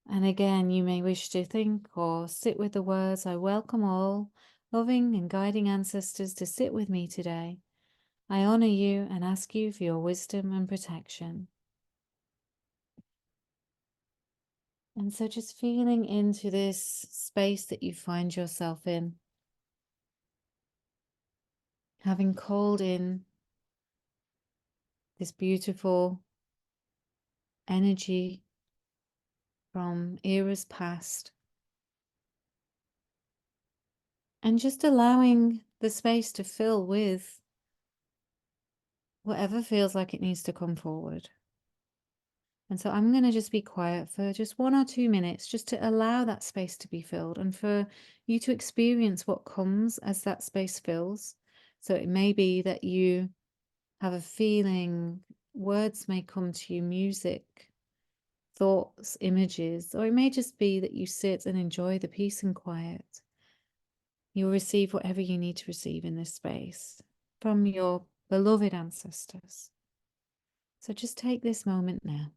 And again, you may wish to think or sit with the words, I welcome all loving and guiding ancestors to sit with me today. I honor you and ask you for your wisdom and protection. And so just feeling into this space that you find yourself in, having called in this beautiful energy from eras past, and just allowing the space to fill with whatever feels like it needs to come forward. And so I'm going to just be quiet for just 1 or 2 minutes, just to allow that space to be filled and for you to experience what comes as that space fills. So it may be that you have a feeling, words may come to you, music, thoughts, images, or it may just be that you sit and enjoy the peace and quiet. You'll receive whatever you need to receive in this space from your beloved ancestors. So just take this moment now.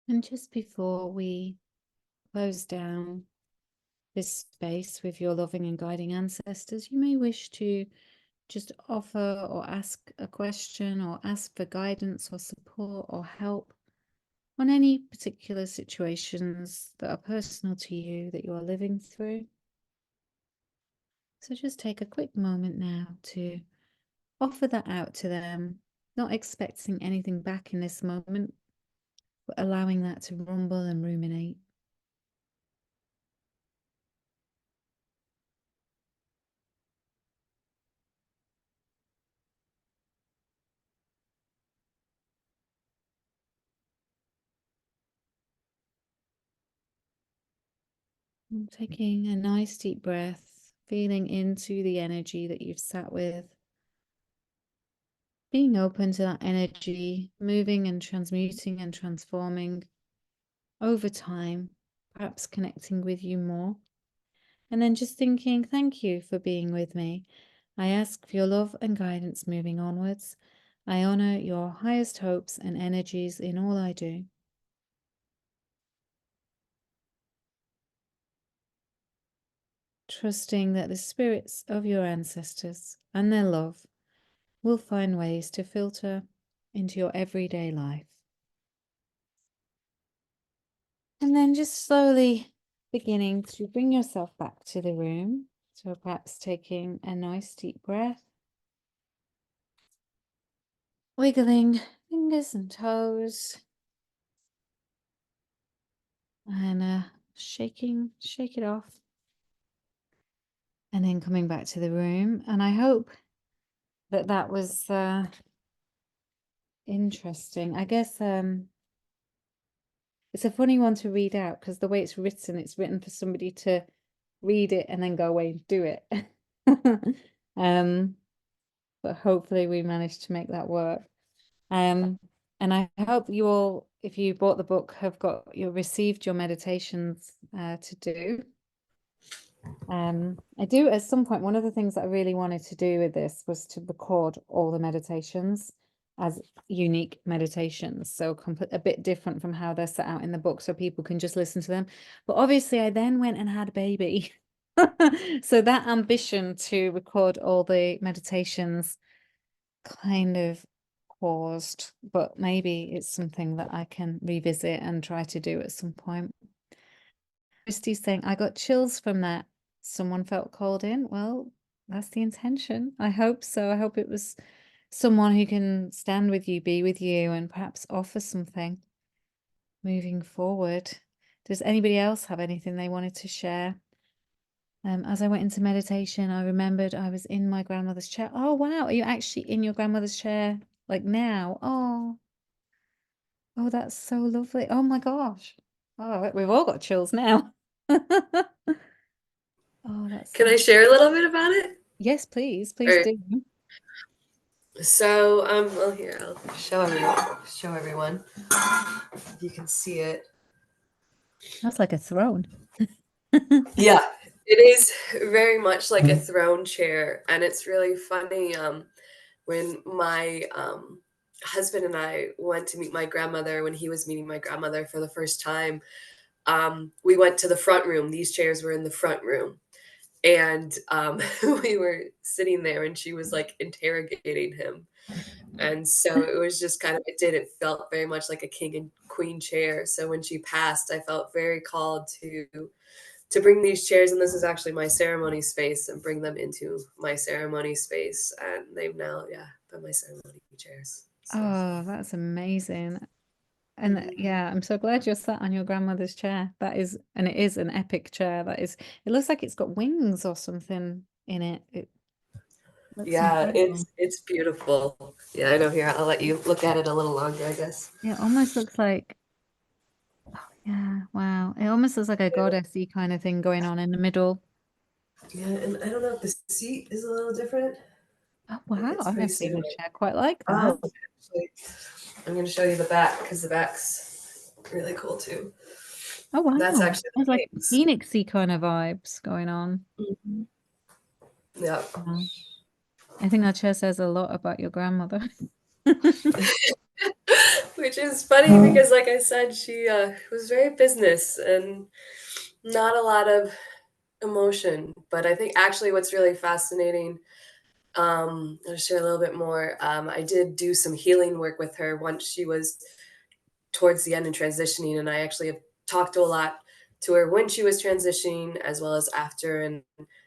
And just before we close down this space with your loving and guiding ancestors, you may wish to just offer or ask a question or ask for guidance or support or help on any particular situations that are personal to you that you are living through. So just take a quick moment now to offer that out to them, not expecting anything back in this moment, but allowing that to rumble and ruminate. And taking a nice deep breath, feeling into the energy that you've sat with, being open to that energy, moving and transmuting and transforming over time, perhaps connecting with you more. And then just thinking, thank you for being with me. I ask for your love and guidance moving onwards. I honor your highest hopes and energies in all I do. Trusting that the spirits of your ancestors and their love will find ways to filter into your everyday life. And then just slowly beginning to bring yourself back to the room. So perhaps taking a nice deep breath, wiggling fingers and toes, and shake it off. And then coming back to the room. And I hope that that was interesting. I guess it's a funny one to read out because the way it's written for somebody to read it and then go away and do it. But hopefully we managed to make that work. And I hope you all, if you bought the book, have received your meditations to do. I do at some point, one of the things that I really wanted to do with this was to record all the meditations as unique meditations, so a bit different from how they're set out in the book, so people can just listen to them. But obviously I then went and had a baby. So that ambition to record all the meditations kind of paused, but maybe it's something that I can revisit and try to do at some point. Christy's saying, I got chills from that. Someone felt called in. Well, that's the intention. I hope so. I hope it was someone who can stand with you, be with you, and perhaps offer something moving forward. Does anybody else have anything they wanted to share? As I went into meditation, I remembered I was in my grandmother's chair. Oh, wow. Are you actually in your grandmother's chair like now? Oh, that's so lovely. Oh my gosh. Oh, we've all got chills now. Oh, that's Can so... I share a little bit about it? Yes, please. Please do. So, well, here, I'll show everyone if you can see it. That's like a throne. Yeah, it is very much like a throne chair, and it's really funny. When my husband and I went to meet my grandmother, when he was meeting my grandmother for the first time, we went to the front room. These chairs were in the front room. And we were sitting there and she was like interrogating him. And so it was just kind of, it felt very much like a king and queen chair. So when she passed, I felt very called to bring these chairs, and this is actually my ceremony space, and bring them into my ceremony space. And they've now, been my ceremony chairs. So. Oh, that's amazing. And yeah, I'm so glad you're sat on your grandmother's chair. That is, and it is an epic chair. It looks like it's got wings or something in it. It looks incredible. It's beautiful. Yeah, I know. Here, I'll let you look at it a little longer, I guess. Yeah, it almost looks like, oh yeah, wow. It almost looks like a goddessy kind of thing going on in the middle. Yeah, and I don't know if the seat is a little different. Oh wow, I've never seen a chair quite like that. Actually, I'm going to show you the back because the back's really cool too. Oh wow, That's actually there's like phoenixy kind of vibes going on. Yeah. Wow. I think that chair says a lot about your grandmother. Which is funny because, like I said, she was very business and not a lot of emotion. But I think actually what's really fascinating, I'll share a little bit more. I did do some healing work with her once she was towards the end and transitioning, and I actually have talked a lot to her when she was transitioning as well as after. And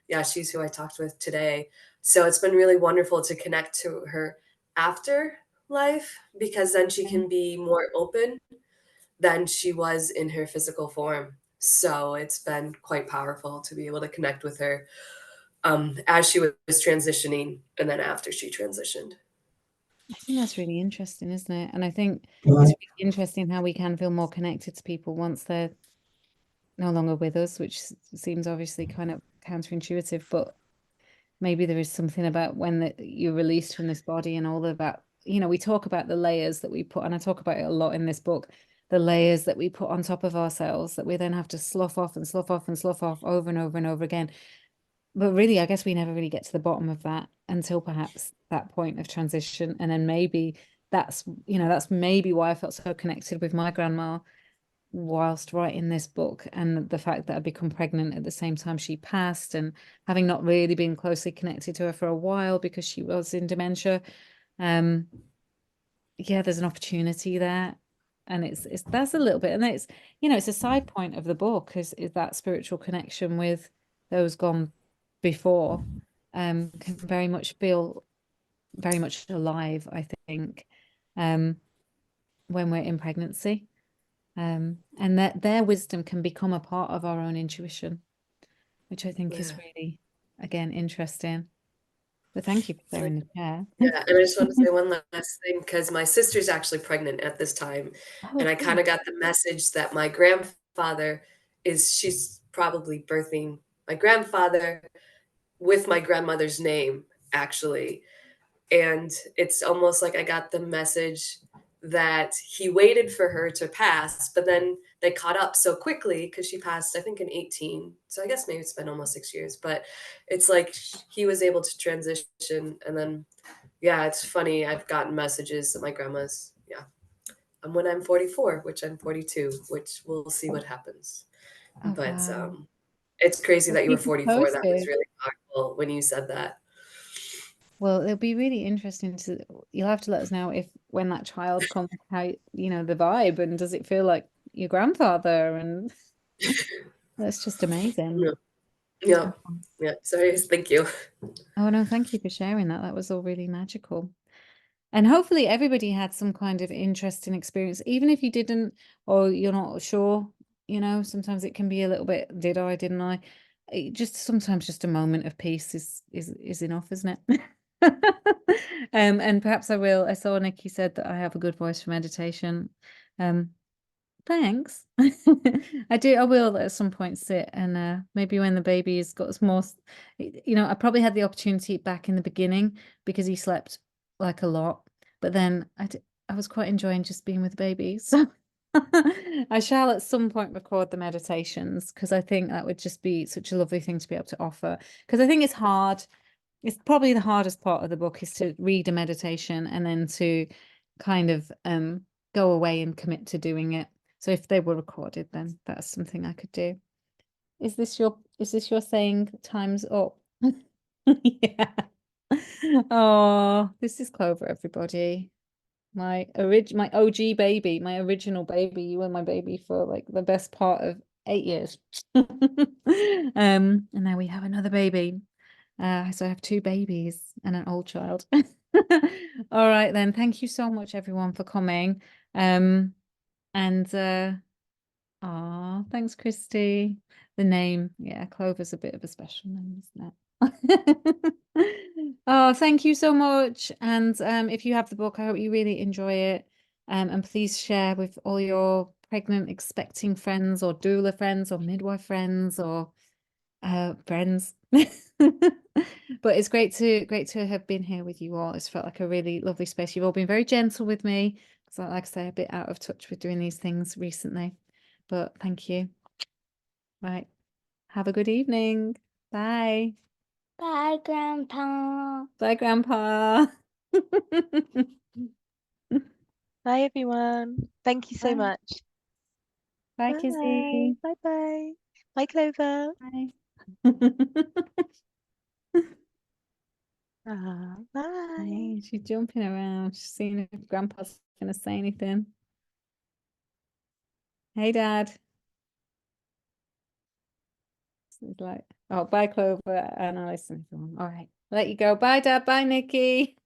yeah, she's who I talked with today. So it's been really wonderful to connect to her after life, because then she can be more open than she was in her physical form. So it's been quite powerful to be able to connect with her as she was transitioning and then after she transitioned. I think that's really interesting, isn't it? And I think it's really interesting how we can feel more connected to people once they're no longer with us, which seems obviously kind of counterintuitive, but maybe there is something about when you're released from this body and all of that. We talk about the layers that we put, and I talk about it a lot in this book, the layers that we put on top of ourselves that we then have to slough off and slough off and slough off over and over and over again. But really, I guess we never really get to the bottom of that until perhaps that point of transition. And then maybe that's maybe why I felt so connected with my grandma whilst writing this book, and the fact that I'd become pregnant at the same time she passed, and having not really been closely connected to her for a while because she was in dementia. Yeah, there's an opportunity there. And that's a little bit, and it's a side point of the book is that spiritual connection with those gone before can very much feel very much alive, I think, when we're in pregnancy. And that their wisdom can become a part of our own intuition, which I think is really, again, interesting. But thank you for sharing the chair. Yeah, and I just want to say one last thing, because my sister's actually pregnant at this time, and I kind of got the message that my grandfather she's probably birthing my grandfather with my grandmother's name, actually. And it's almost like I got the message that he waited for her to pass, but then they caught up so quickly because she passed, I think, in 18. So I guess maybe it's been almost 6 years, but it's like he was able to transition. And then, yeah, it's funny. I've gotten messages that my grandma's, yeah, when I'm 44, which I'm 42, which we'll see what happens. Oh, But wow. it's crazy Well, that you were keep us 44. That was posted. really powerful when you said that. Well, it'll be really interesting to, you'll have to let us know if when that child comes, how, you know, the vibe, and does it feel like your grandfather? And that's just amazing. Yeah. Yeah. Sorry. Thank you. Oh no, thank you for sharing that. That was all really magical. And hopefully everybody had some kind of interesting experience, even if you didn't, or you're not sure, you know, sometimes it can be a little bit, did I, didn't I? Just sometimes just a moment of peace is enough, isn't it? And perhaps I saw Nikki said that I have a good voice for meditation. Thanks. I will at some point sit and maybe when the baby's got more, you know, I probably had the opportunity back in the beginning because he slept like a lot, but then I was quite enjoying just being with the baby. So I shall at some point record the meditations because I think that would just be such a lovely thing to be able to offer. Because I think it's hard. It's probably the hardest part of the book is to read a meditation and then to kind of go away and commit to doing it. So if they were recorded, then that's something I could do. Is this your saying time's up? Yeah. Oh, this is Clover, everybody. My OG baby, my original baby. You were my baby for like the best part of 8 years. And now we have another baby. So I have 2 babies and an old child. All right then. Thank you so much, everyone, for coming. And thanks, Christy. The name, yeah, Clover's a bit of a special name, isn't it? Oh, thank you so much. And if you have the book, I hope you really enjoy it. And please share with all your pregnant, expecting friends, or doula friends, or midwife friends, or friends. But it's great to have been here with you all. It's felt like a really lovely space. You've all been very gentle with me because, like I say, a bit out of touch with doing these things recently. But thank you. Right. Have a good evening. Bye. Bye, Grandpa. Bye, Grandpa. Bye, everyone. Thank you so Bye. much. Bye, Bye. Kizzy. Bye-bye. Bye, Clover. Bye. Bye. Hey, she's jumping around. She's seeing if Grandpa's gonna say anything. Hey, Dad. It's like, oh, bye, Clover and Alice and everyone. All right, let you go. Bye, Dad. Bye, Nikki.